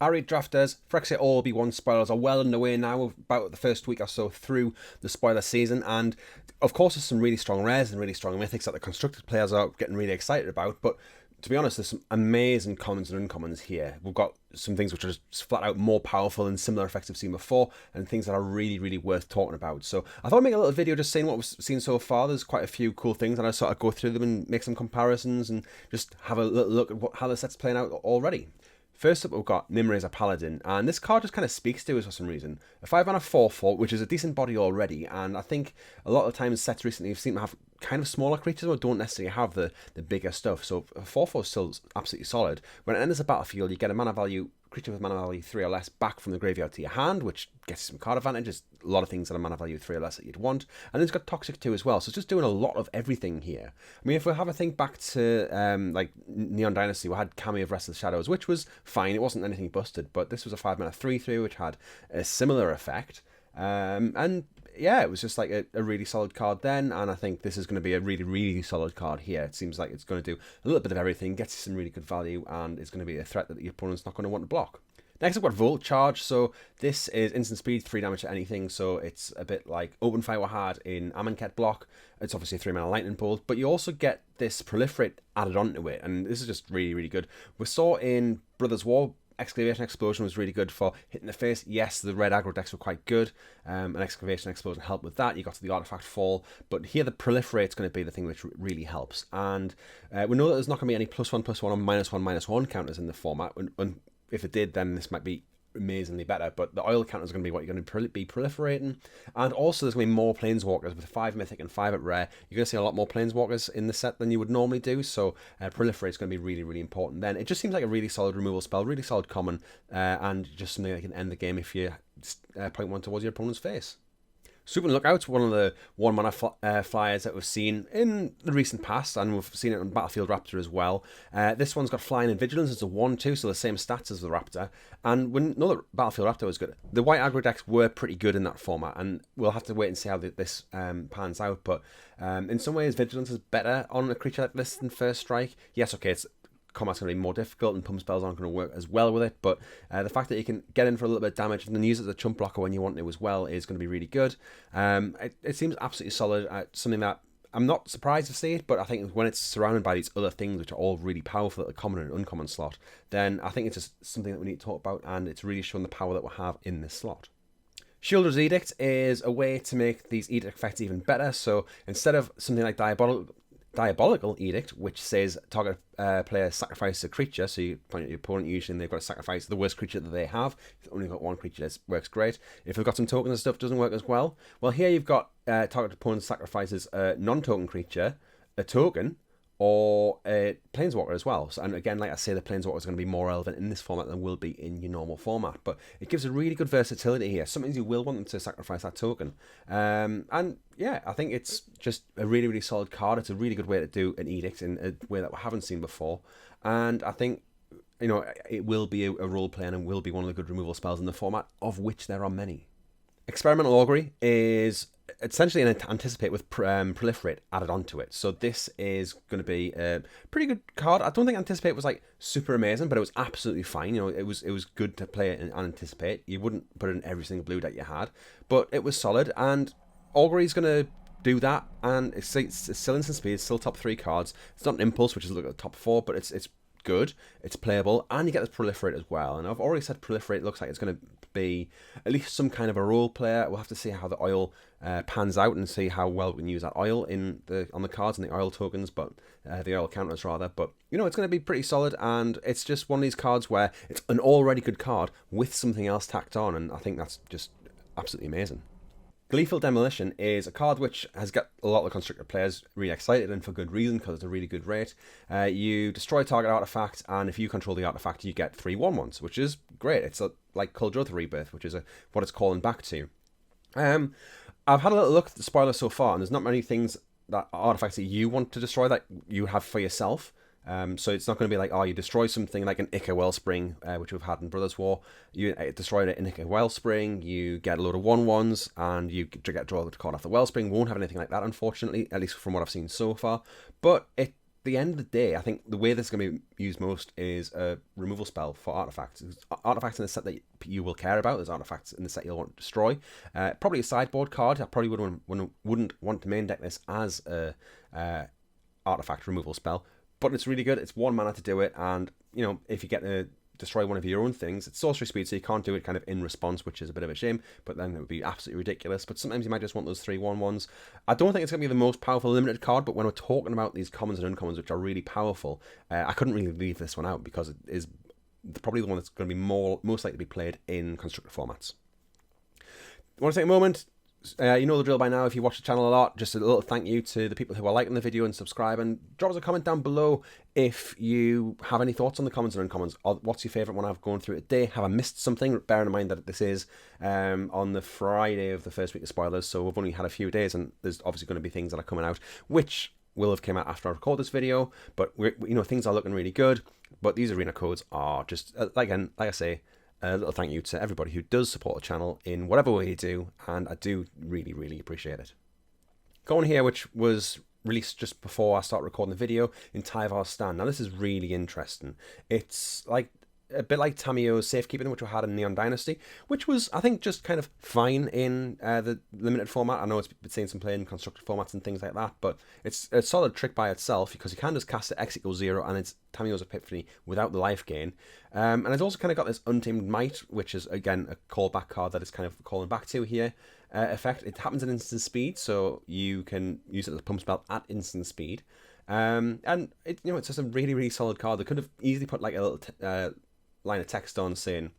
Alright, drafters, Phyrexia All Be One spoilers are well underway now, about the first week or so through the spoiler season, and of course there's some really strong rares and really strong mythics that the constructed players are getting really excited about, but to be honest, there's some amazing commons and uncommons here. We've got some things which are just flat out more powerful and similar effects we've seen before, and things that are really, really worth talking about. So I thought I'd make a little video just saying what we've seen so far. There's quite a few cool things, and I sort of go through them and make some comparisons and just have a little look at how the set's playing out already. First up, we've got Nimra's Paladin, and this card just kind of speaks to us for some reason. A 5-mana 4/4, which is a decent body already, and I think a lot of times sets recently seem to have kind of smaller creatures or don't necessarily have the bigger stuff, so a 4/4 is still absolutely solid. When it enters the battlefield, you get a mana value creature with mana value 3 or less back from the graveyard to your hand, which gets you some card advantages. A lot of things that are mana value 3 or less that you'd want. And then it's got Toxic 2 as well, so it's just doing a lot of everything here. I mean, if we have a think back to like Neon Dynasty, we had Kami of Restless Shadows, which was fine. It wasn't anything busted, but this was a 5-mana 3/3, which had a similar effect. And yeah, it was just like a really solid card then, and I think this is going to be a really, really solid card here. It seems like it's going to do a little bit of everything, gets you some really good value, and it's going to be a threat that your opponent's not going to want to block. Next I've got Volt Charge, so this is instant speed, 3 damage to anything, so it's a bit like Open Fire we had in Amonkhet block. It's obviously a 3-mana lightning bolt, but you also get this Proliferate added onto it, and this is just really, really good. We saw in Brothers War, Excavation Explosion was really good for hitting the face. Yes, the red aggro decks were quite good, and Excavation Explosion helped with that. You got to the Artifact Fall, but here the Proliferate's going to be the thing which really helps. And we know that there's not going to be any +1/+1 or -1/-1 counters in the format, and if it did, then this might be amazingly better, but the oil counters are going to be what you're going to be proliferating. And also there's going to be more planeswalkers with 5 mythic and 5 at rare. You're going to see a lot more planeswalkers in the set than you would normally do, so proliferate is going to be really, really important. Then it just seems like a really solid removal spell, really solid common, and just something that can end the game if you point one towards your opponent's face. Super Lookout's one of the 1-mana flyers that we've seen in the recent past, and we've seen it on Battlefield Raptor as well. This one's got Flying and Vigilance. It's a 1/2, so the same stats as the Raptor. And we know that Battlefield Raptor was good. The white aggro decks were pretty good in that format, and we'll have to wait and see how this pans out. But in some ways, Vigilance is better on a creature like this than First Strike. Yes, okay, combat's going to be more difficult and pump spells aren't going to work as well with it, but the fact that you can get in for a little bit of damage and then use it as a chump blocker when you want to as well is going to be really good. It seems absolutely solid, something that I'm not surprised to see it, but I think when it's surrounded by these other things which are all really powerful at the common and uncommon slot, then I think it's just something that we need to talk about, and it's really showing the power that we have in this slot. Shielder's Edict is a way to make these edict effects even better, so instead of something like Diabolical Edict, which says target player sacrifices a creature, so you point at your opponent usually and they've got to sacrifice the worst creature that they have. If they've only got one creature, that works great. If they've got some tokens and stuff, it doesn't work as well. Well, here you've got target opponent sacrifices a non-token creature, a token, or a Planeswalker as well. So, and again, like I say, the Planeswalker is going to be more relevant in this format than will be in your normal format. But it gives a really good versatility here. Sometimes you will want them to sacrifice that token. And yeah, I think it's just a really, really solid card. It's a really good way to do an Edict in a way that we haven't seen before. And I think, you know, it will be a role play and will be one of the good removal spells in the format, of which there are many. Experimental Augury is essentially an Anticipate with Proliferate added onto it. So this is going to be a pretty good card. I don't think Anticipate was like super amazing, but it was absolutely fine. You know, it was good to play it and Anticipate. You wouldn't put it in every single blue deck you had, but it was solid. And Augury is going to do that, and it's still instant speed. It's still top 3 cards. It's not an Impulse, which is look at the top 4, but it's good. It's playable, and you get this Proliferate as well. And I've already said Proliferate looks like it's going to be at least some kind of a role player. We'll have to see how the oil pans out and see how well we can use that oil on the cards and the oil tokens, but the oil counters rather. But you know, it's going to be pretty solid, and it's just one of these cards where it's an already good card with something else tacked on, and I think that's just absolutely amazing. Gleeful Demolition is a card which has got a lot of constructed players really excited, and for good reason, because it's a really good rate. You destroy a target artifact, and if you control the artifact, you get 3 1/1s, which is great. It's like Kuldrotha Rebirth, which is what it's calling back to. I've had a little look at the spoiler so far, and there's not many things that artifacts that you want to destroy that you have for yourself. So it's not going to be like, oh, you destroy something like an Ica Wellspring, which we've had in Brothers War. You destroy an Ica Wellspring, you get a load of 1/1s, and you get draw the card off the Wellspring. Won't have anything like that, unfortunately, at least from what I've seen so far. But the end of the day, I think the way this is going to be used most is a removal spell for artifacts. There's artifacts in the set that you will care about. There's artifacts in the set you'll want to destroy. Probably a sideboard card. I probably wouldn't want to main deck this as a artifact removal spell, but it's really good. It's 1 mana to do it, and if you get to destroy one of your own things, it's sorcery speed, so you can't do it kind of in response, which is a bit of a shame, but then it would be absolutely ridiculous. But sometimes you might just want those 3/1/1s. I don't think it's going to be the most powerful limited card, but when we're talking about these commons and uncommons, which are really powerful, I couldn't really leave this one out because it is probably the one that's going to be most likely to be played in constructed formats. I want to take a moment. You know the drill by now. If you watch the channel a lot, just a little thank you to the people who are liking the video and subscribe, and drop us a comment down below if you have any thoughts on the commons and uncommons. Or what's your favourite one I've gone through today? Have I missed something? Bearing in mind that this is on the Friday of the first week of spoilers, so we've only had a few days, and there's obviously going to be things that are coming out which will have came out after I record this video. But things are looking really good. But these arena codes are just like I say. A little thank you to everybody who does support the channel in whatever way you do, and I do really, really appreciate it. Going here, which was released just before I start recording the video, in Taiwar Stand. Now this is really interesting. It's like a bit like Tamiyo's Safekeeping, which we had in Neon Dynasty, which was, I think, just kind of fine in the limited format. I know it's been seeing some play in constructed formats and things like that, but it's a solid trick by itself because you can just cast it, X equals 0, and it's Tamiyo's Epiphany without the life gain. And it's also kind of got this Untamed Might, which is, again, a callback card that it's kind of calling back to here. Effect. It happens at instant speed, so you can use it as a pump spell at instant speed. And it's just a really, really solid card. They could have easily put like a little line of text on saying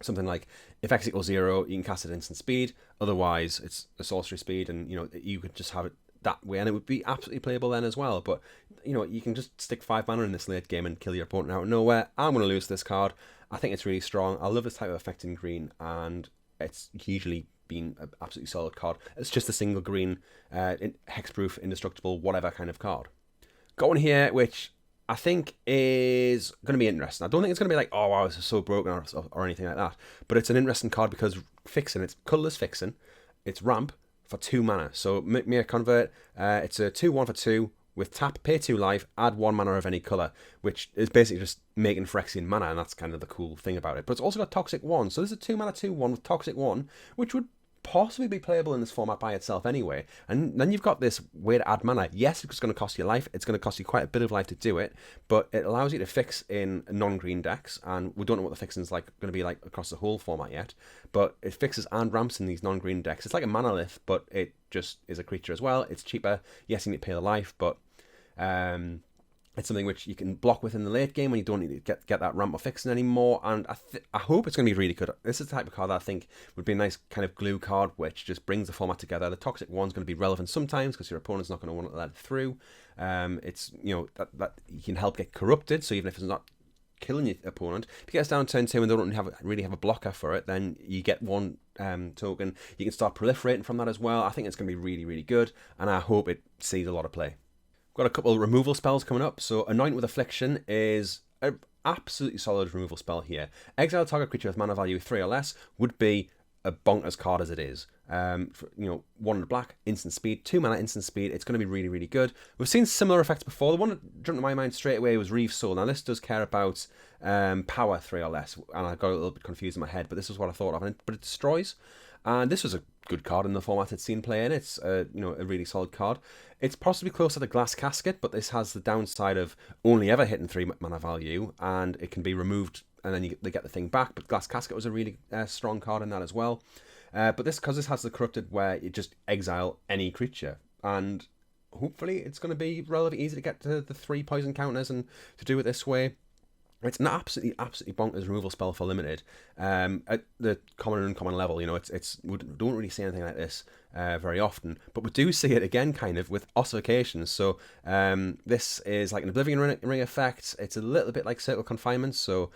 something like, if X equals 0, you can cast it at instant speed. Otherwise, it's a sorcery speed, and you could just have it that way, and it would be absolutely playable then as well. But you can just stick 5 mana in this late game and kill your opponent out of nowhere. I'm going to lose this card. I think it's really strong. I love this type of effect in green, and it's hugely been an absolutely solid card. It's just a single green, hexproof, indestructible, whatever kind of card. Got one here which I think is going to be interesting. I don't think it's going to be like, oh wow, this is so broken or anything like that. But it's an interesting card because Fixin', it's colourless Fixin', it's ramp for 2 mana. So Mere Convert, it's a 2/1 for 2 with tap, pay 2 life, add 1 mana of any colour, which is basically just making Phyrexian mana, and that's kind of the cool thing about it. But it's also got Toxic 1, so this is a 2 mana 2/1 with Toxic 1, which would possibly be playable in this format by itself anyway. And then you've got this way to add mana. Yes, it's going to cost you life. It's going to cost you quite a bit of life to do it, but it allows you to fix in non-green decks, and we don't know what the fixing's going to be like across the whole format yet, but it fixes and ramps in these non-green decks. It's like a Manalith, but it just is a creature as well. It's cheaper. Yes, you need to pay the life, but it's something which you can block with in the late game when you don't need to get that ramp or fixing anymore, and I hope it's going to be really good. This is the type of card that I think would be a nice kind of glue card which just brings the format together. The Toxic 1's going to be relevant sometimes because your opponent's not going to want to let it through. It's, that you can help get corrupted, so even if it's not killing your opponent, if you get us down turn 2 and they don't really have a blocker for it, then you get 1 token. You can start proliferating from that as well. I think it's going to be really, really good, and I hope it sees a lot of play. Got a couple of removal spells coming up. So Anoint with Affliction is an absolutely solid removal spell here. Exile target creature with mana value 3 or less would be a bonkers card as it is. 1 in the black, instant speed, 2 mana instant speed. It's going to be really, really good. We've seen similar effects before. The one that jumped to my mind straight away was Reeve Soul. Now this does care about power 3 or less, and I got a little bit confused in my head, but this is what I thought of. But it destroys. And this was a good card in the format it's seen play in. It's a really solid card. It's possibly closer to Glass Casket, but this has the downside of only ever hitting 3 mana value, and it can be removed, and then they get the thing back. But Glass Casket was a really strong card in that as well. But because this has the Corrupted, where you just exile any creature, and hopefully it's going to be relatively easy to get to the 3 poison counters and to do it this way. It's an absolutely bonkers removal spell for limited. At the common and uncommon level, we don't really see anything like this very often, but we do see it again kind of with ossifications. So this is like an Oblivion Ring effect. It's a little bit like Circle Confinement, so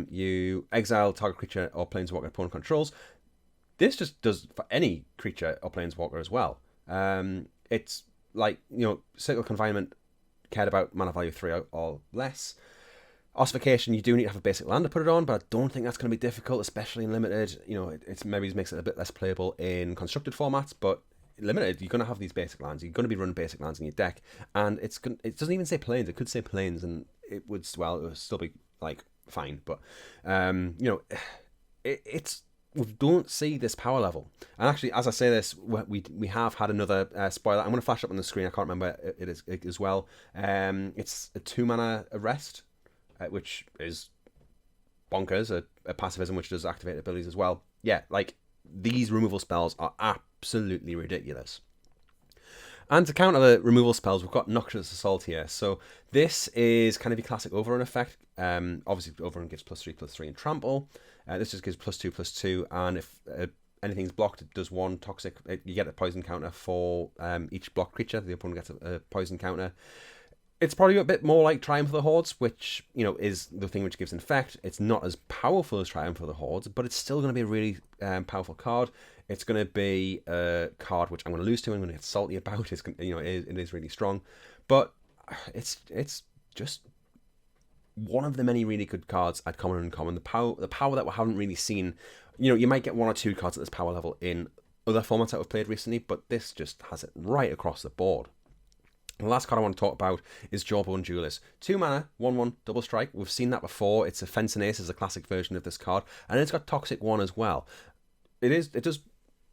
you exile target creature or planeswalker opponent controls. This just does for any creature or planeswalker as well. It's like, Circle Confinement cared about mana value 3 or less. Ossification, you do need to have a basic land to put it on, but I don't think that's going to be difficult, especially in limited. It maybe makes it a bit less playable in constructed formats, but limited. You're going to have these basic lands. You're going to be running basic lands in your deck, and it doesn't even say planes. It could say planes, and it would still be like fine. But it's we don't see this power level. And actually, as I say this, we have had another spoiler. I'm going to flash up on the screen. I can't remember it as well. It's a 2-mana arrest, which is bonkers. A pacifism which does activate abilities as well. Yeah, like these removal spells are absolutely ridiculous. And to counter the removal spells, we've got Noxious Assault here. So this is kind of your classic Overrun effect. Obviously, Overrun gives +3/+3 in Trample. This just gives +2/+2, and if anything's blocked, it does 1 toxic. You get a poison counter for each blocked creature. The opponent gets a poison counter. It's probably a bit more like Triumph of the Hordes, which is the thing which gives Infect. It's not as powerful as Triumph of the Hordes, but it's still going to be a really powerful card. It's going to be a card which I'm going to lose to. I'm going to get salty about. It is really strong, but it's just one of the many really good cards at common and uncommon. The power that we haven't really seen. You might get 1 or 2 cards at this power level in other formats that we've played recently, but this just has it right across the board. The last card I want to talk about is Jawbone Duelist. 2 mana, 1/1, double strike. We've seen that before. It's a Fence and Ace is a classic version of this card, and it's got Toxic 1 as well. It does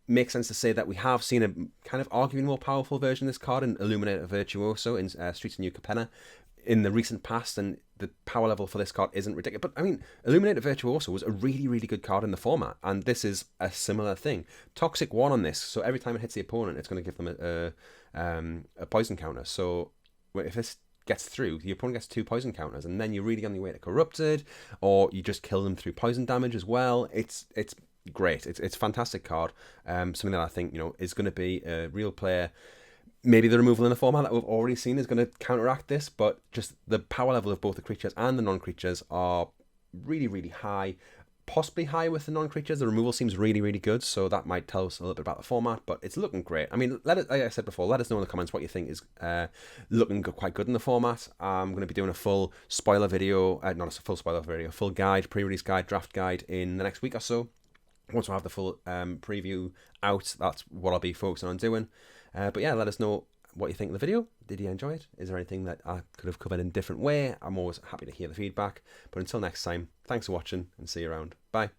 make sense to say that we have seen a kind of arguably more powerful version of this card in Illuminator Virtuoso in Streets of New Capenna in the recent past, and the power level for this card isn't ridiculous. But I mean, Illuminator Virtuoso was a really, really good card in the format, and this is a similar thing. Toxic 1 on this, so every time it hits the opponent, it's going to give them a poison counter. So if this gets through, the opponent gets 2 poison counters, and then you're really on your way to Corrupted, or you just kill them through poison damage as well. It's great. It's a fantastic card. Something that I think is going to be a real player. Maybe the removal in a format that we've already seen is going to counteract this, but just the power level of both the creatures and the non-creatures are really, really high. Possibly high with the non-creatures. The removal seems really, really good, so that might tell us a little bit about the format, but it's looking great. I mean, like I said before, let us know in the comments what you think is looking quite good in the format. I'm going to be doing a full spoiler video, not a full spoiler video, a full guide, pre-release guide, draft guide in the next week or so. Once I have the full preview out, that's what I'll be focusing on doing. But yeah, let us know what you think of the video. Did you enjoy it? Is there anything that I could have covered in a different way? I'm always happy to hear the feedback. But until next time, thanks for watching and see you around. Bye.